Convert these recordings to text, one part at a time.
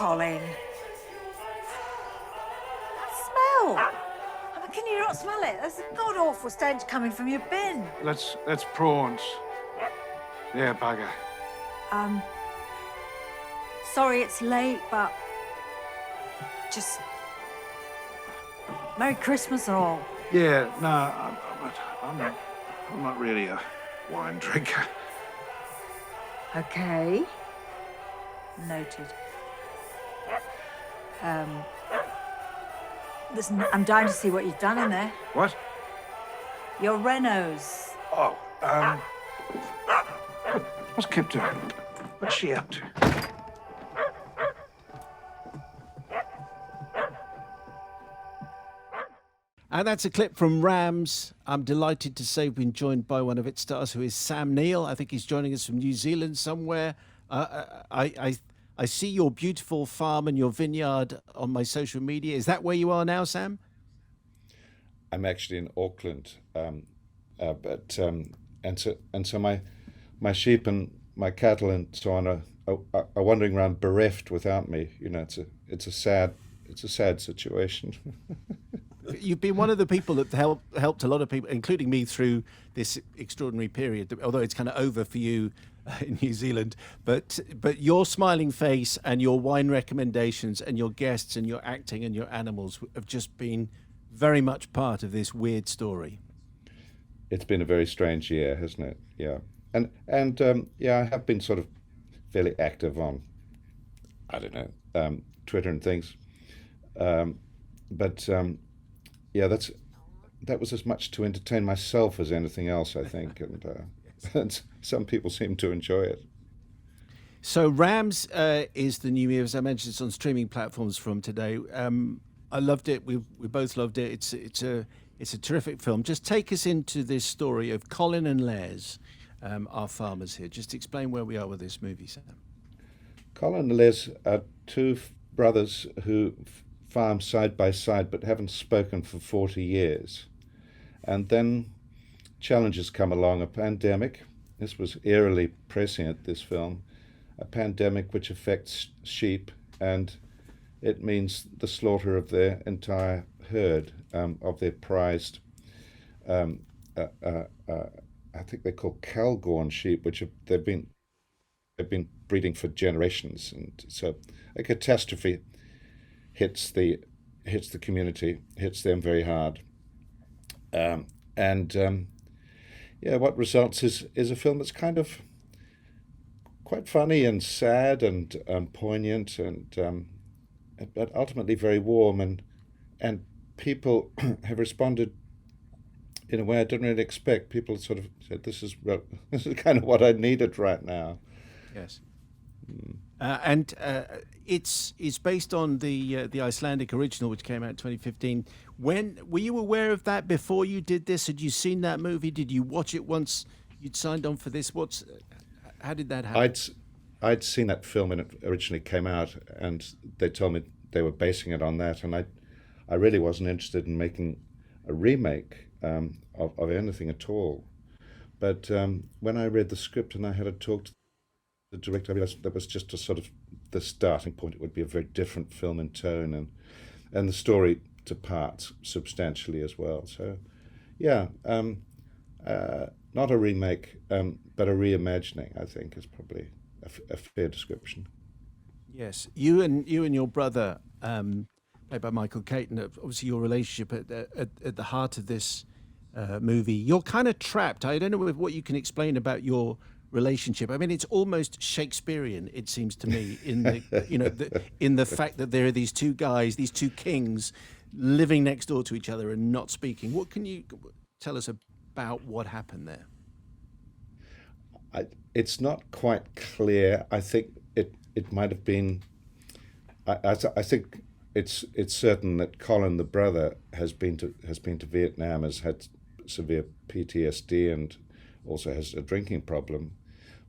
Colin. That smell! I mean, can you not smell it? There's a god-awful stench coming from your bin. That's prawns. Yeah, bugger. Sorry it's late, but just Merry Christmas all. Yeah, no, I'm not really a wine drinker. Okay. Noted. Listen, I'm dying to see what you've done in there. What? Your Renos. Oh, what's Kip doing? What's she up to? And that's a clip from Rams. I'm delighted to say we've been joined by one of its stars, who is Sam Neill. I think he's joining us from New Zealand somewhere. I see your beautiful farm and your vineyard on my social media. Is that where you are now, Sam? I'm actually in Auckland, and so my sheep and my cattle and so on are wandering around bereft without me. You know, it's a sad situation. You've been one of the people that helped a lot of people, including me, through this extraordinary period, although it's kind of over for you in New Zealand. But your smiling face and your wine recommendations and your guests and your acting and your animals have just been very much part of this weird story. It's been a very strange year, hasn't it? Yeah. And I have been sort of fairly active on, I don't know, Twitter and things. Yeah, that was as much to entertain myself as anything else, I think, and some people seem to enjoy it. So Rams is the new movie, as I mentioned. It's on streaming platforms from today. I loved it. We both loved it. It's a terrific film. Just take us into this story of Colin and Les, our farmers here. Just explain where we are with this movie, Sam. Colin and Les are two brothers who farm side by side but haven't spoken for 40 years. And then challenges come along, a pandemic. This was eerily prescient, this film. A pandemic which affects sheep, and it means the slaughter of their entire herd, of their prized, I think they're called Calgorn sheep, which they've been breeding for generations. And so a catastrophe hits the community, hits them very hard, what results is a film that's kind of quite funny and sad and poignant and but ultimately very warm, and people have responded in a way I didn't really expect. People sort of said, "This is kind of what I needed right now." Yes. And it's based on the Icelandic original, which came out in 2015. When were you aware of that before you did this? Had you seen that movie? Did you watch it once you'd signed on for this? How did that happen? I'd seen that film when it originally came out, and they told me they were basing it on that, and I really wasn't interested in making a remake of anything at all. But when I read the script and I had a talk to the director, I realized that was just a sort of the starting point. It would be a very different film in tone, and the story to parts substantially as well. So, yeah, not a remake, but a reimagining, I think, is probably a fair description. Yes, you and your brother, played by Michael Caton, obviously your relationship at the heart of this movie. You're kind of trapped. I don't know what you can explain about your relationship. I mean, it's almost Shakespearean, it seems to me, in the in the fact that there are these two guys, these two kings, living next door to each other and not speaking. What can you tell us about what happened there? It's not quite clear. I think it might have been. I think it's certain that Colin, the brother, has been to Vietnam, has had severe PTSD, and also has a drinking problem.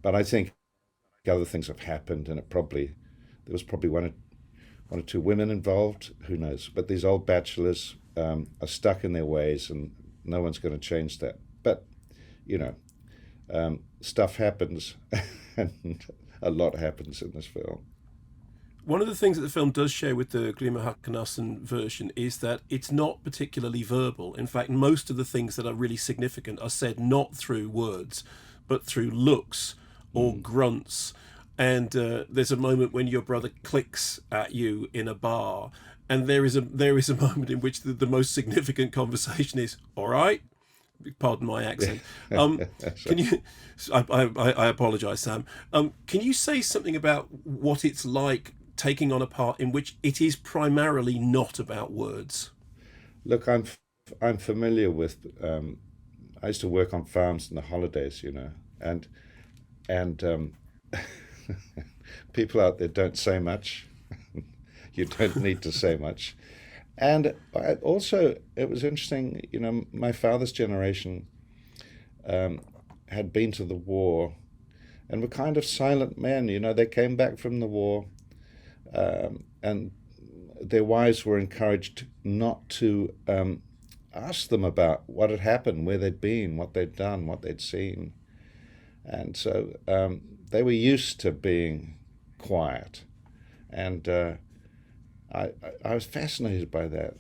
But I think other things have happened, and there was probably one or two women involved. Who knows? But these old bachelors are stuck in their ways, and no one's going to change that. But stuff happens, and a lot happens in this film. One of the things that the film does share with the Grima Hakanassen version is that it's not particularly verbal. In fact, most of the things that are really significant are said not through words, but through looks or grunts. And there's a moment when your brother clicks at you in a bar, and there is a moment in which the most significant conversation is, "All right." Pardon my accent. Can you? I apologise, Sam. Can you say something about what it's like taking on a part in which it is primarily not about words? Look, I'm familiar with. I used to work on farms in the holidays, and people out there don't say much. You don't need to say much. And also, it was interesting, my father's generation had been to the war and were kind of silent men. They came back from the war, and their wives were encouraged not to ask them about what had happened, where they'd been, what they'd done, what they'd seen. And so they were used to being quiet. And I was fascinated by that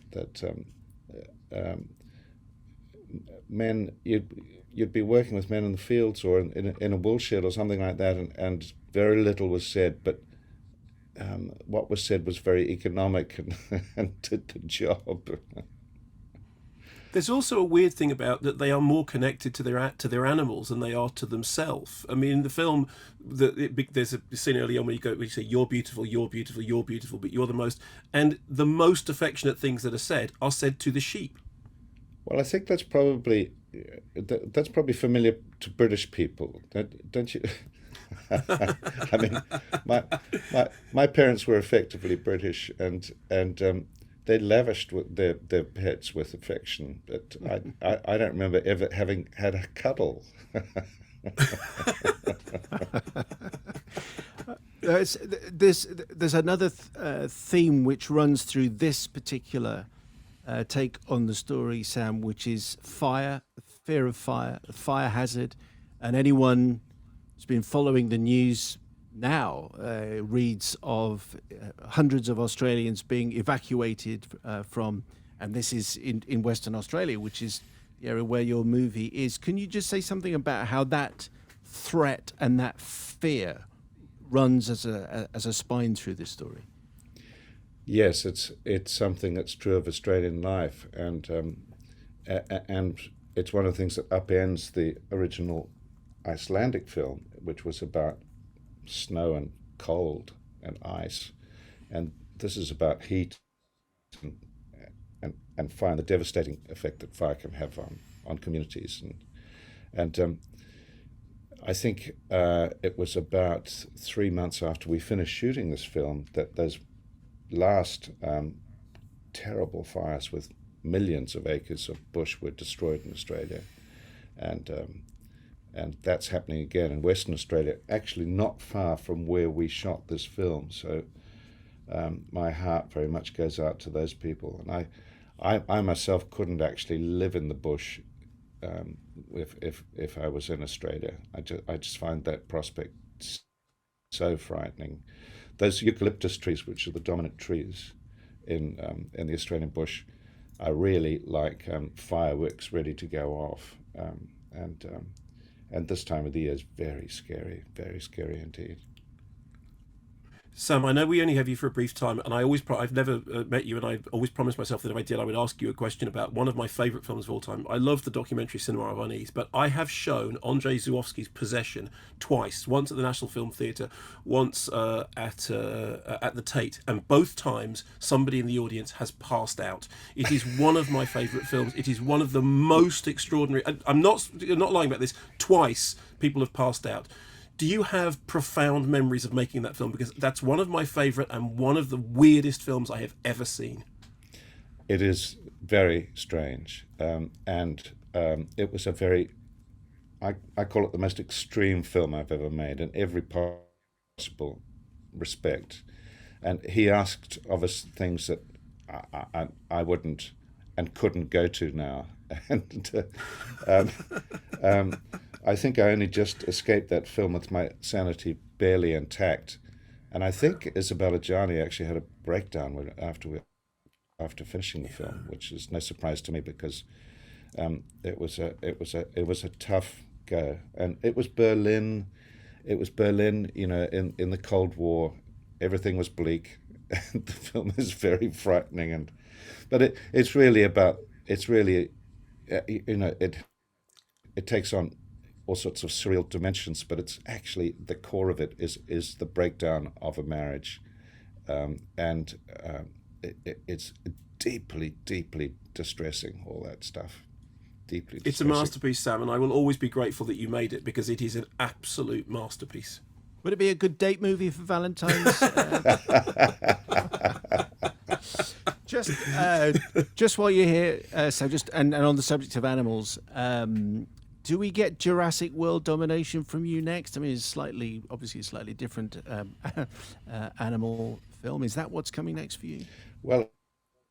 men, you'd be working with men in the fields or in a wool shed or something like that, and very little was said, but what was said was very economic and did the job. There's also a weird thing about that they are more connected to their animals than they are to themselves. I mean, in the film, there's a scene early on where you say, "You're beautiful, you're beautiful, you're beautiful, but you're the most," and the most affectionate things that are said to the sheep. Well, I think that's probably familiar to British people, don't you? I mean, my parents were effectively British, and they lavished with their pets with affection, but I don't remember ever having had a cuddle. There's another theme which runs through this particular take on the story, Sam, which is fire, fear of fire, the fire hazard, and anyone who's been following the news now reads of hundreds of Australians being evacuated from, and this is in Western Australia, which is the area where your movie is. Can you just say something about how that threat and that fear runs as a spine through this story? Yes, it's something that's true of Australian life, and it's one of the things that upends the original Icelandic film, which was about snow and cold and ice, and this is about heat and fire, and the devastating effect that fire can have on communities, and I think it was about 3 months after we finished shooting this film that those last terrible fires with millions of acres of bush were destroyed in Australia, and that's happening again in Western Australia, actually not far from where we shot this film. So my heart very much goes out to those people. And I myself couldn't actually live in the bush if I was in Australia. I just find that prospect so frightening. Those eucalyptus trees, which are the dominant trees in the Australian bush, are really like fireworks ready to go off. And this time of the year is very scary indeed. Sam, I know we only have you for a brief time, and I've never met you, and I always promised myself that if I did, I would ask you a question about one of my favourite films of all time. I love the documentary Cinema of Unease, but I have shown Andrzej Żuławski's Possession twice, once at the National Film Theatre, once at the Tate, and both times somebody in the audience has passed out. It is one of my favourite films. It is one of the most extraordinary. I'm not lying about this. Twice people have passed out. Do you have profound memories of making that film? Because that's one of my favourite and one of the weirdest films I have ever seen. It is very strange. And it was a very, I call it the most extreme film I've ever made in every possible respect. And he asked of us things that I wouldn't and couldn't go to now. And I think I only just escaped that film with my sanity barely intact, And I think Isabella Gianni actually had a breakdown after finishing the film, which is no surprise to me because it was a tough go, and it was Berlin. It was Berlin, in the Cold War. Everything was bleak. The film is very frightening, but it's really it takes on all sorts of surreal dimensions, but it's actually the core of it is the breakdown of a marriage, and it's deeply, deeply distressing, all that stuff. Deeply distressing. It's a masterpiece, Sam, and I will always be grateful that you made it because it is an absolute masterpiece. Would it be a good date movie for Valentine's? Just while you're here, so and on the subject of animals, do we get Jurassic World domination from you next? I mean, it's obviously a slightly different animal film. Is that what's coming next for you? Well,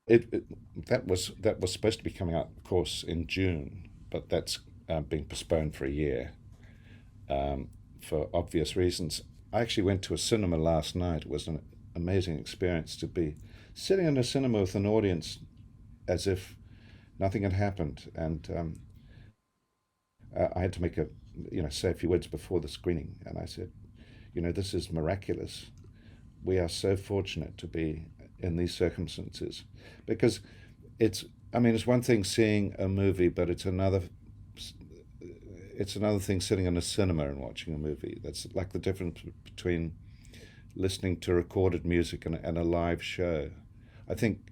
that was supposed to be coming out, of course, in June, but that's been postponed for a year for obvious reasons. I actually went to a cinema last night. It was an amazing experience to be sitting in a cinema with an audience as if nothing had happened, and I had to say a few words before the screening, and I said, this is miraculous. We are so fortunate to be in these circumstances, because it's one thing seeing a movie, but it's another thing sitting in a cinema and watching a movie. That's like the difference between listening to recorded music and a live show. I think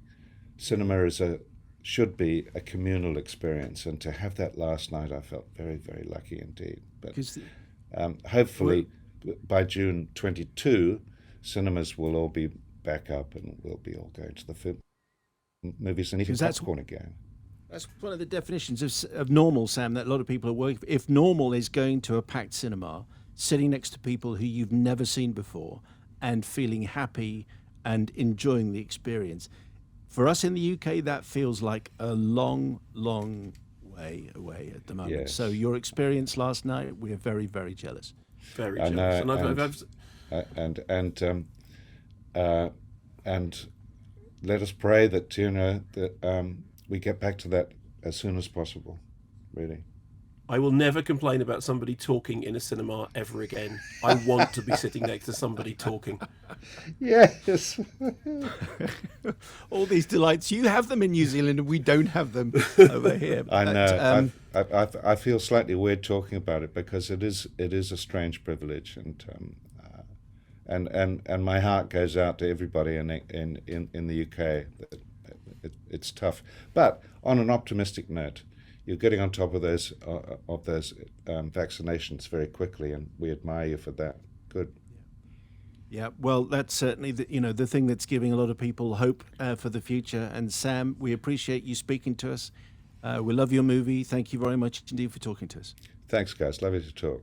cinema should be a communal experience, and to have that last night, I felt very, very lucky indeed. But hopefully by June 22, cinemas will all be back up, and we'll be all going to the film movies and eating popcorn again. That's one of the definitions of normal, Sam, that a lot of people are working for. If normal is going to a packed cinema, sitting next to people who you've never seen before and feeling happy and enjoying the experience. For us in the UK, that feels like a long, long way away at the moment. Yes. So your experience last night, we are very, very jealous. Very jealous. And let us pray that we get back to that as soon as possible. Really. I will never complain about somebody talking in a cinema ever again. I want to be sitting next to somebody talking. Yes. All these delights, you have them in New Zealand and we don't have them over here. I know. I feel slightly weird talking about it because it is a strange privilege, and my heart goes out to everybody in the UK. It's tough, but on an optimistic note, you're getting on top of those vaccinations very quickly, and we admire you for that. Good. Yeah, well, that's certainly the thing that's giving a lot of people hope for the future. And Sam, we appreciate you speaking to us. We love your movie. Thank you very much indeed for talking to us. Thanks, guys. Lovely to talk.